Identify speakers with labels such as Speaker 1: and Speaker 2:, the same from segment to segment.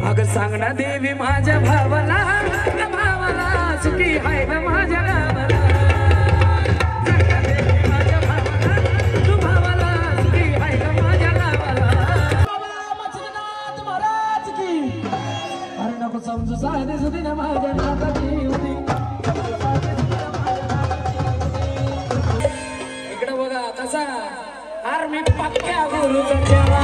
Speaker 1: अगं सांग ना देवी माझ्या भावाला सुखी आहे ना माझ्या गावाला सांग ना देवी माझ्या भावाला तू भावाला सुखी आहे ना माझ्या गावाला मच्छिंद्रनाथ महाराज की अरे नको समजू साधे सुधी ना माझ्या नाताची होती इकडे बघा कसा अरे मी पक्क्या गुरुचा चेला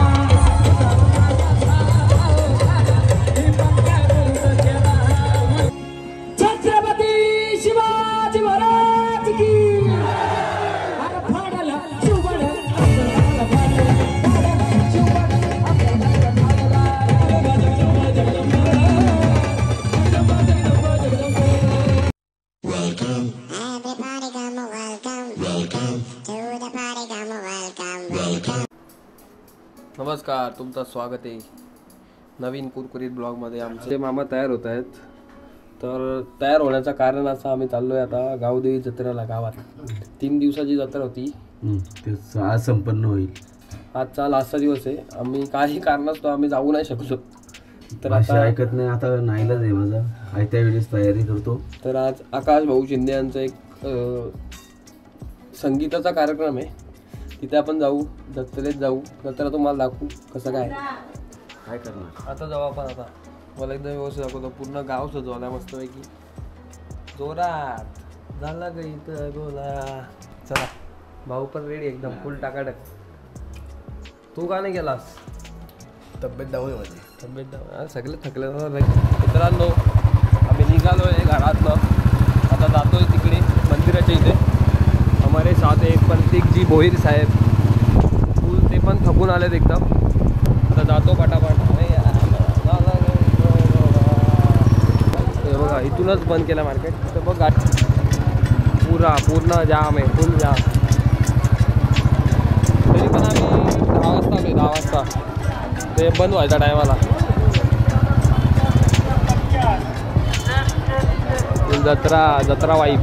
Speaker 2: नमस्कार, तुमचं स्वागत आहे नवीन कुरकुरीत ब्लॉगमध्ये. आमचे मामा तयार होत आहेत. तर तयार होण्याचं कारण असं आम्ही चाललो आहे आता गावदेवी जत्रेला. गावात 3 दिवसाची जत्रा होती,
Speaker 3: आज संपन्न होईल.
Speaker 2: आजचा लास्टचा दिवस आहे. आम्ही काही कारणास्तव आम्ही जाऊ नाही शकलो. तर आता
Speaker 3: ऐकत नाही, आता नाईलाज आहे माझा. आयत्या वेळेस तयारी करतो.
Speaker 2: तर आज आकाश भाऊ शिंदे यांचा एक संगीताचा कार्यक्रम आहे. तिथे आपण जाऊ, जत्रेत जाऊ. जत्रा तुम्हाला दाखवू कसं काय
Speaker 3: करणार.
Speaker 2: आता जाऊ आपण. आता मला एकदम व्यवस्थित दाखवतो. पूर्ण गाव सजवला मस्तपैकी जोरात झाला का इथं बोला. चला, भाऊ पण रेडी एकदम फुल टाकाटक. तू का नाही गेलास?
Speaker 3: तब्येत डाऊन माझी.
Speaker 2: तब्येत डाऊन, सगळे थकले. मित्रांनो, आम्ही निघालो आहे घरातनं. आता जातोय तिकडे मंदिराच्या इथे. हमारे साथ एक प्रतीक जी भोईर साहेब, फुल ते पण थकून आलेत एकदम. आता जातो पटापट. बघा, इथूनच बंद केलं मार्केट. तर बघ पूर्ण जाम आहे, फुल जाम. तरी पण आम्ही 10 वाजता आलो. 10 वाजता ते बंद व्हायचा टायमाला. जत्रा वाईब.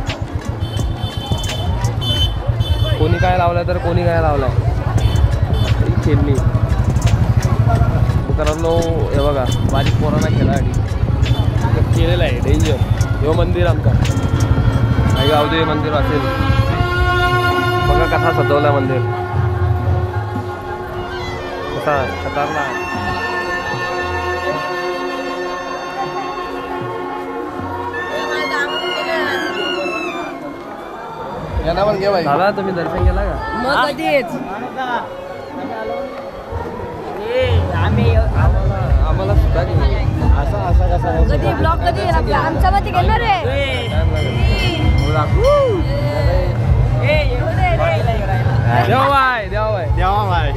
Speaker 2: कोणी काय लावलं तर कोणी काय लावलाय खेळणी. मित्रांनो, हे बघा बारीक पोरांना खेळासाठी केलेलं आहे डेंजर. हे मंदिर आमचा काही गावदेवी मंदिर असेल. बघा कसा सजवला मंदिर, कसा खतरनाक. दादा, तुम्ही दर्शन केला का? आम्हाला सुद्धा असा कसा
Speaker 4: ब्लॉग कधी आमच्या मध्ये गेलो रे.
Speaker 2: देवाबाई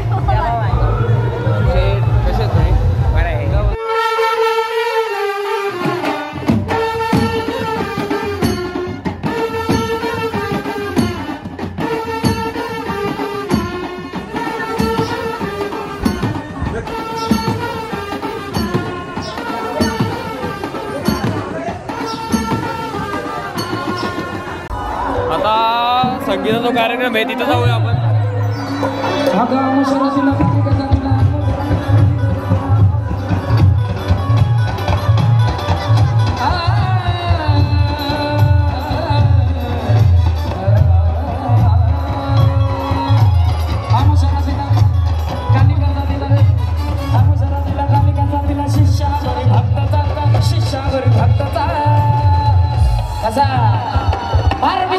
Speaker 2: कसे तुम्ही? आता संगीताचा कार्यक्रम आहे, तिथं जाऊया आपण.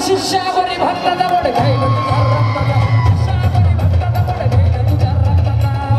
Speaker 1: शिष्यावरी भक्ताचा बोट घाईल तुझ्या रक्ताचा. शिष्यावरी भक्ताचा बोट घाईल तुझ्या रक्ताचा.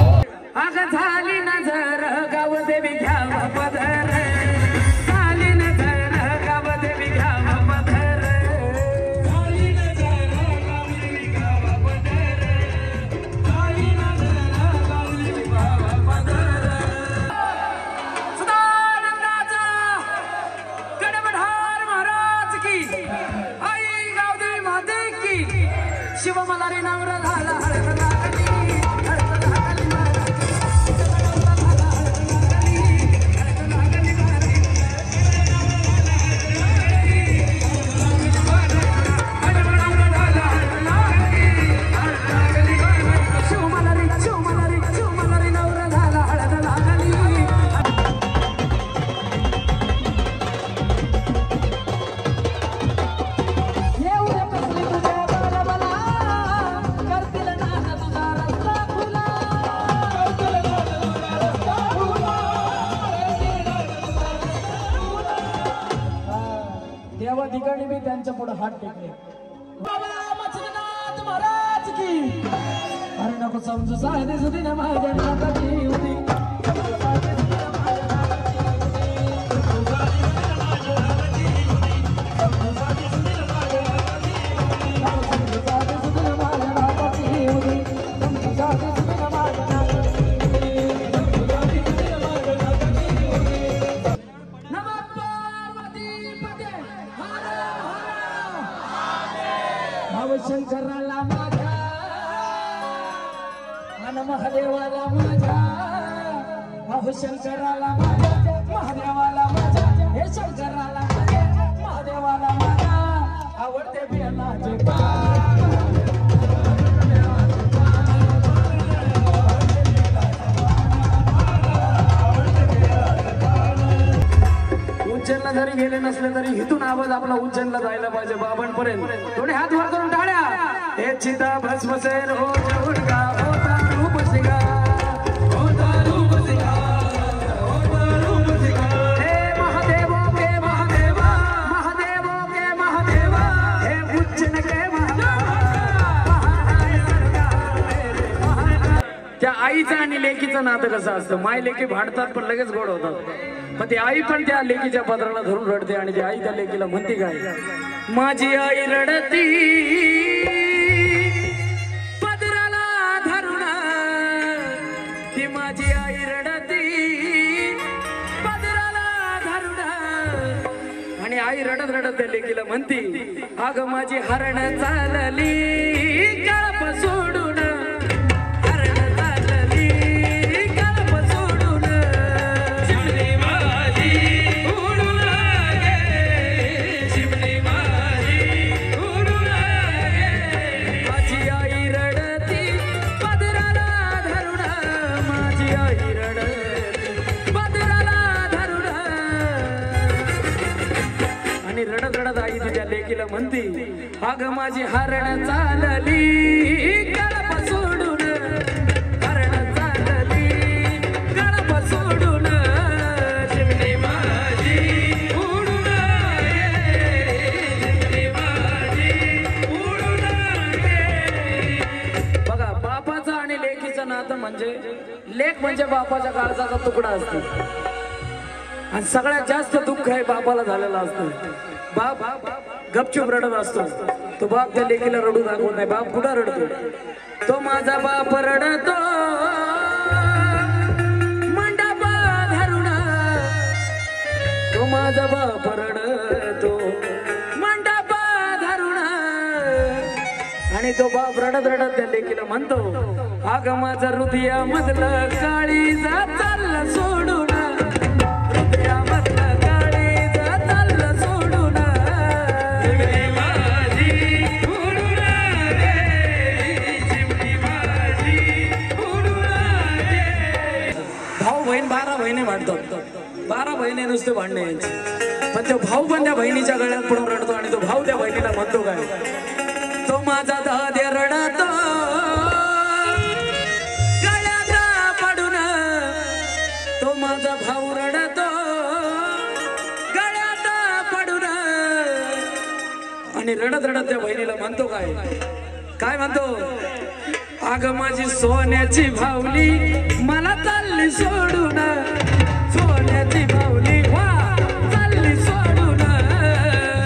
Speaker 1: ठिकाणी मी त्यांच्या पुढे हात टेकले. बाबा मच्छिंद्रनाथ महाराज की. अरे नको समजू साधे सुधीने माझ्या नाकाची होती. शंकराला माझ्या आणि महादेवाला माझ्या. अहो शंकराला माझ्या महादेवाला माझ्या. हे शंकराला माझ्या महादेवाला माझ्या. आवडते बेलाचे उज्जैनला जरी गेले नसले तरी इथून आवाज आपला उज्जैनला जायला पाहिजे बाबांपर्यंत. थोडे हात वर करून टाळ्या. हे चिता भस्म सेर हो जवळगा होता रूप सिंगा होता रूप सिंगा होता रूप सिंगा. हे महादेवो के महादेवा महादेवो के महादेवा. हे उज्जैन के महादेवा. त्या आईचं आणि लेकीचं नातं कसं असतं. माय लेकी भांडतात पण लगेच गोड होतात. पण ती आई पण त्या लेकीच्या पदराला धरून रडते आणि ती आई त्या लेकीला म्हणते काय. माझी आई रडती पदराला धरून. ती माझी आई रडती पदराला धरून. आणि आई रडत रडत त्या लेकीला म्हणती अगं माझी हरण चालली कळप सोडून. रडत रडत आई तिच्या लेकीला म्हणती अगं माझी हरण चालली कळप सोडून. हरण चालली कळप सोडून. चिमणी माझी उडून चिमणी माझी उडून. बघा बापाचं आणि लेकीचं नातं म्हणजे लेक म्हणजे बापाच्या काळजाचा तुकडा असतो आणि सगळ्यात जास्त दुःख आहे बापाला झालेलं असतं. बाप गपचूप रडत असतो. तो बाप त्या लेकीला रडू दाखवत नाही. बाप कुठं रडतो. तो माझा बाप रडतो मंडप धरून. तो माझा बाप रडतो मंडप धरून. आणि तो बाप रडत रडत त्या लेकीला म्हणतो अगं माझा हृदया मधलं काळीजा चालला सोडून. भाऊ बहीण 12 बहिणी वाटतात. 12 बहिणी नुसते भांडणे यांची. पण तो भाऊ पण त्या बहिणीच्या गळ्यात पडून रडतो आणि तो भाऊ त्या बहिणीला म्हणतो काय. तो माझा दाद्या रडतो गळ्यात पडून. तो माझा भाऊ रडतो गळ्यात पडून. आणि रडत रडत त्या बहिणीला म्हणतो काय. काय म्हणतो अगं माझी सोन्याची भावली मला चालली सोडून. सोन्याची भावली वा चालली सोडून.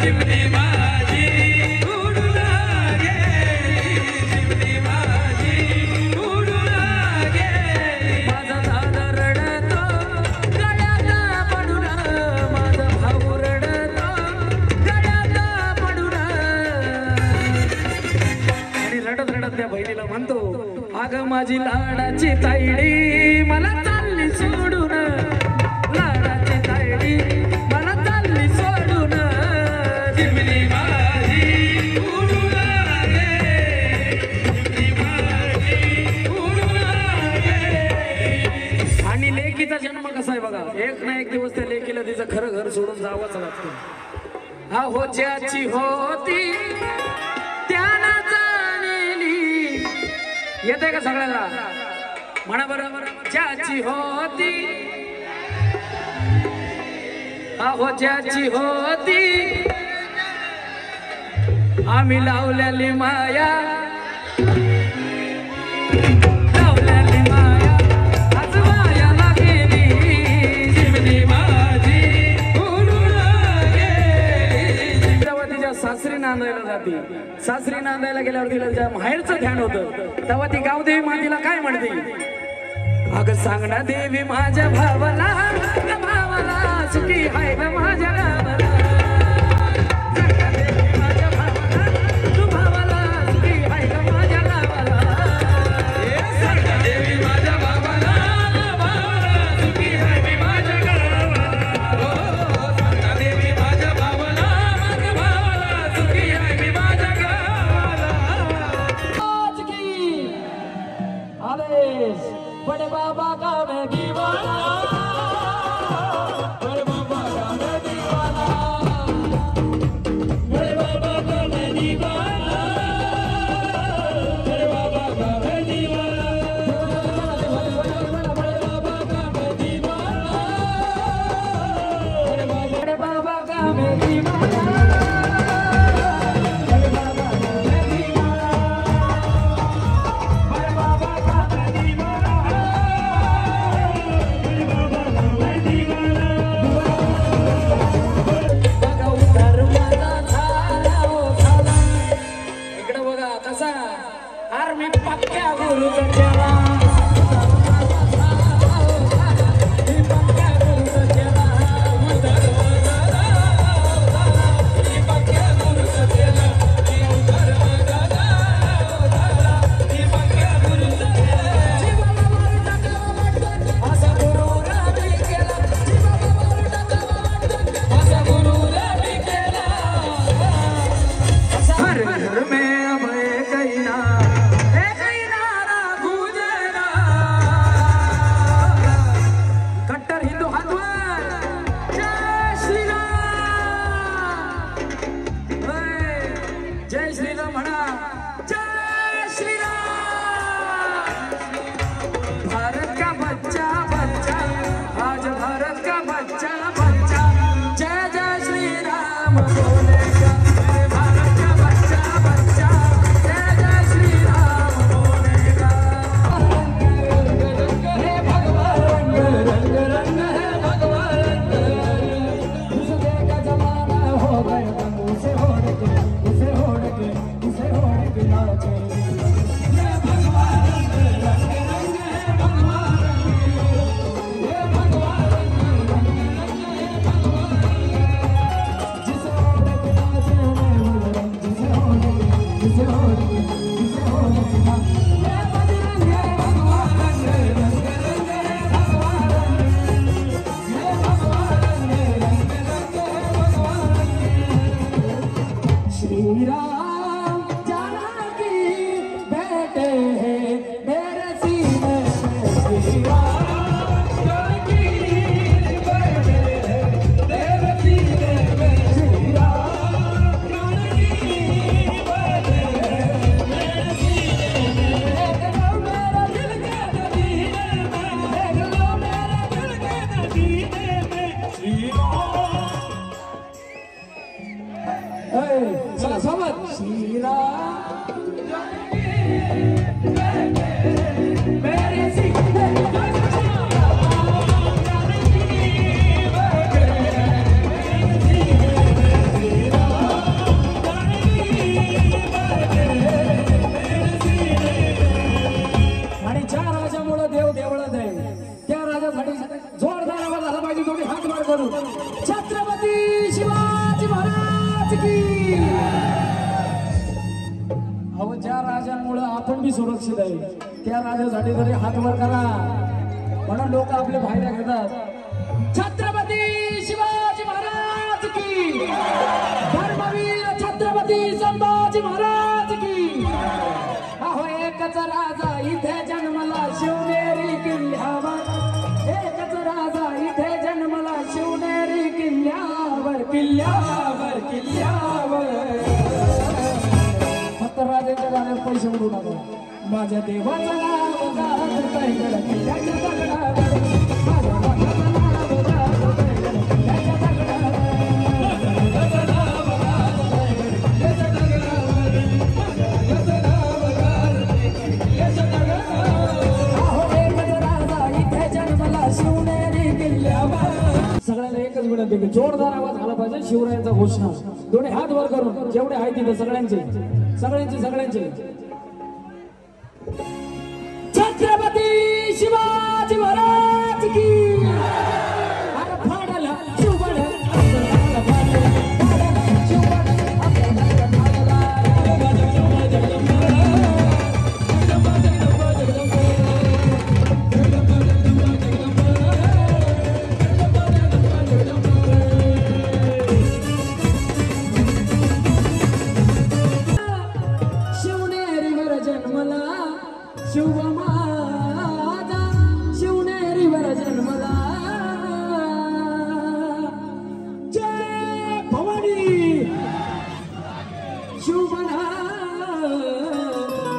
Speaker 1: चिमणी माझी उडून गेली. चिमणी माझी उडून गेली. माझा दादा रडतो गळ्यात पडून. माझा भाऊ रडतो गळ्यात पडून. आणि रडत रडत त्या बहिणीला म्हणतो अगं माझी लाडाची ताईडी मला चालली सोडून. लाडाची ताईडी मला चालली सोडून. चिमणी माझी उडून गेली. चिमणी माझी उडून गेली. आणि लेकीचा जन्म कसा आहे बघा. एक ना एक दिवस त्या लेकीला तिचं खरं घर सोडून जावंच लागतं. अहो ज्याची होती त्याला येते का सगळ्याला म्हणा बरोबर. ज्याची होती अहो ज्याची होती आम्ही लावलेली माया लावलेली माया आज मायाला गेली जिमनी माझी उडून गेली. तेव्हा तिच्या सासरी नांदायला जाते. सासरी नांदायला गेल्यावर तिला ज्या माहेरचं ध्यान होतं तेव्हा ती गावदेवी मातीला काय म्हणते? अगं सांग ना देवी माझ्या भावाला भावाला सुखी हाय ना माझ्या गावाला. सांग ना देवी माझ्या भावाला तू भावाला सुखी हाय ना माझ्या गावाला. सांग ना देवी माझ्या भावाला भावाला सुखी हाय मी माझ्या गावाला. सांग ना देवी माझ्या भावाला भावाला सुखी हाय मी माझ्या गावाला. आदेश बड़े बाबा का मैं दीवाना बड़े बाबा का मैं दीवाना बड़े बाबा का मैं दीवाना बड़े बाबा का मैं दीवाना बड़े बाबा का मैं दीवाना बड़े बाबा का मैं दीवाना. आर्मी पक्क्या गुरु गड्याला पक्क्या गुरु गड्याला पक्क्या गुरु गड्याला पक्क्या गुरु असा गुरु रामी केला असा गुरु रामी केला. हर घर में अभय कईना कट्टर हिंदू हातवर जय श्रीराम जय श्रीराम म्हणा जय श्रीराम. भारत का बच्चा बच्चा आज भारत का बच्चा बच्चा जय जय श्रीराम बोलेगा. भारत का बच्चा बच्चा जय जय श्रीराम बोलेगा. हे भगवान रंग रंग है भगवान उसके का जमाना हो गया उसे होड़ के नाचे. हे भगवान रंग रंग है भगवान हे भगवान रंग रंग है भगवान जिसे होड़ के नाचे जिसे होड़ के नाचे. हे बजरंग है भगवान रंग रंग है भगवान हे भगवान रंग रंग है भगवान. श्री राम जानकी बेटे हैं मेरे सीने में. श्री राम जानकी बेटे हैं मेरे सीने में. श्री राम जानकी बेटे हैं मेरे सीने में. देख लो मेरे दिल के नगीने में देख लो मेरे दिल के नगीने में. श्री राम चला समझ. श्री राम मेरे सीने में. आणि ज्या राजामुळे देव देवळत आहे त्या राजासाठी जोरदार आवाज झाला पाहिजे. थोडी हात वर करू. छत्रपती शिवाजी महाराज की. अहो ज्या राजांमुळे आपण बी सुरक्षित आहे त्या राजासाठी तरी हात वर करा. म्हणून लोक आपले फायदा घेतात. छत्रपती शिवाजी महाराज की. धर्मवीर छत्रपती संभाजी महाराज की. अहो एकच राजा इथे जन्मला शिवनेरी किल्ल्यावर. एकच राजा इथे जन्मला शिवनेरी किल्ल्यावर किल्ल्यावर किल्ल्यावर. फक्त राजाच्या गाण्यात पैसे उडू नका. माझ्या देवाचं नाव गात रायगड किल्ल्याच्या दगडावर. माझ्या देवाचं नाव गात रायगड किल्ल्याच्या दगडावर. माझ्या देवाचं नाव गात रायगड किल्ल्याच्या दगडावर. सगळ्यांना एकच विनंती की जोरदार आवाज आला पाहिजे शिवरायांचा घोषणा. दोन्ही हात वर करून जेवढे आहेत तिथे सगळ्यांचे छत्रपती शिवाजी महाराज की. अरे फाडला शिवबळ शिवनेरीवर जन्मला शिव माझा शिवनेरीवर जन्मला. जय भवानी शिवबळा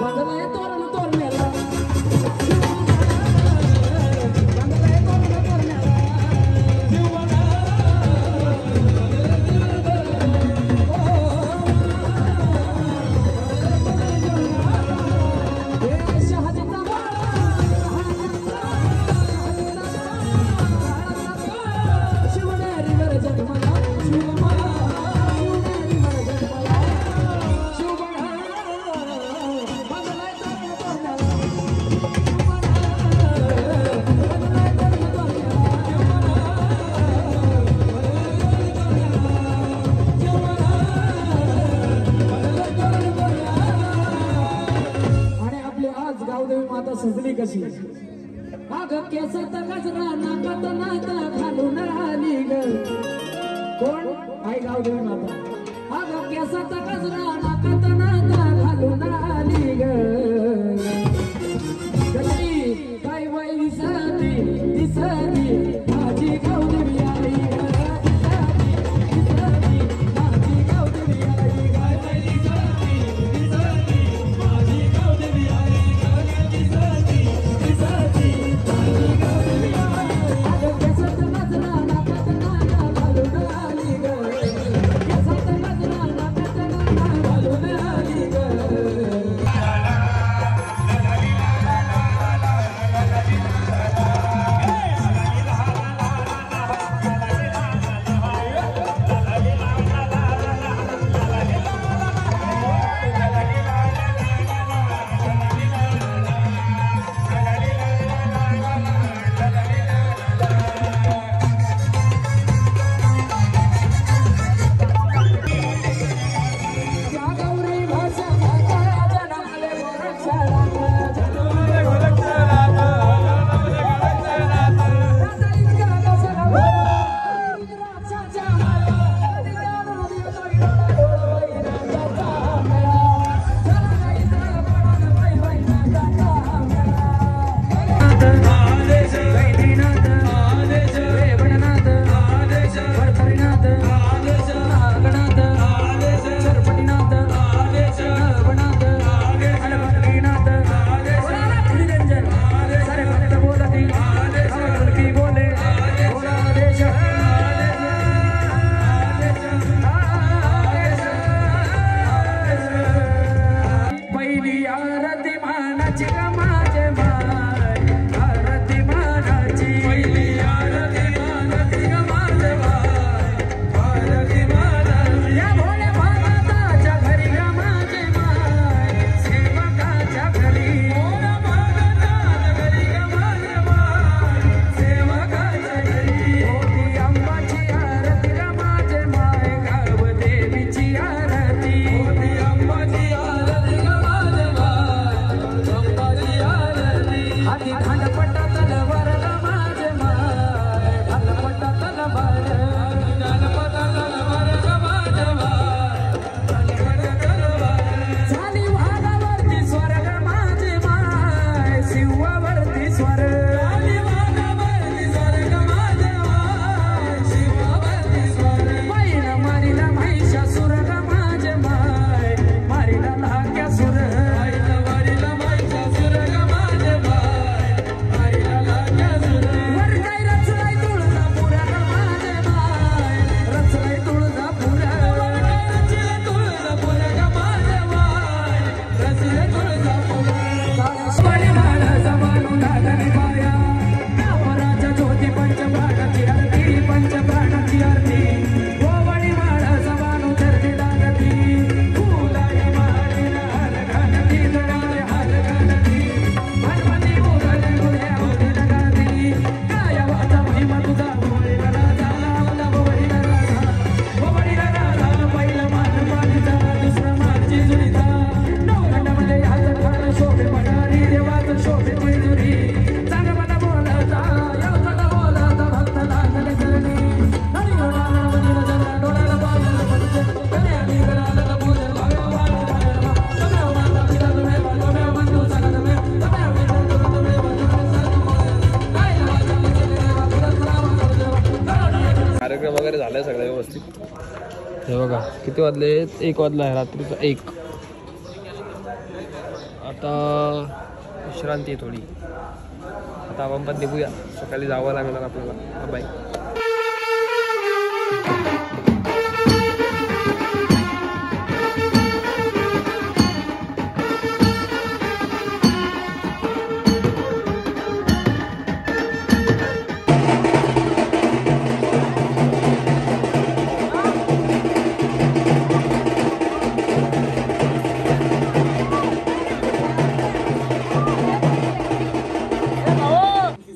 Speaker 1: बंदले तोरण तोरण्याला बंदले तोरण तोरण्याला शिवबळा. सजली कशी अग केसात गजरा नाकात नाता घालून आली ग. कोण आई गावदेवी माता. अग केसात गजरा नाकात नाता घालून आली ग. कशी काय वय दिसती माझी गावदेवी आई ग. माझी गावदेवी आई ग. माझी गावदेवी आई घालून
Speaker 2: वगैरे झालंय सगळं व्यवस्थित. हे बघा किती वाजले, 1 वाजला आहे रात्रीचा 1. आता विश्रांती आहे थोडी. आता आपण पण निघूया, सकाळी जावं लागणार आपल्याला. बाय.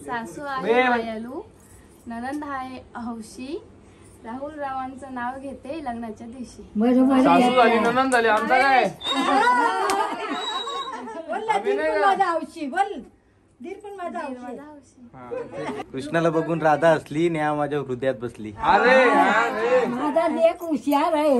Speaker 4: सासू आहे मायालू, ननंद आहे हौशी. राहुल रावांचं नाव घेते लग्नाच्या दिवशी.
Speaker 2: सासू झाली, ननंद झाली, आमचा काय?
Speaker 3: कृष्णाला बघून राधा असली, न्या माझ्या हृदयात बसली.
Speaker 2: अरे
Speaker 5: माझा लेक हुशार आहे.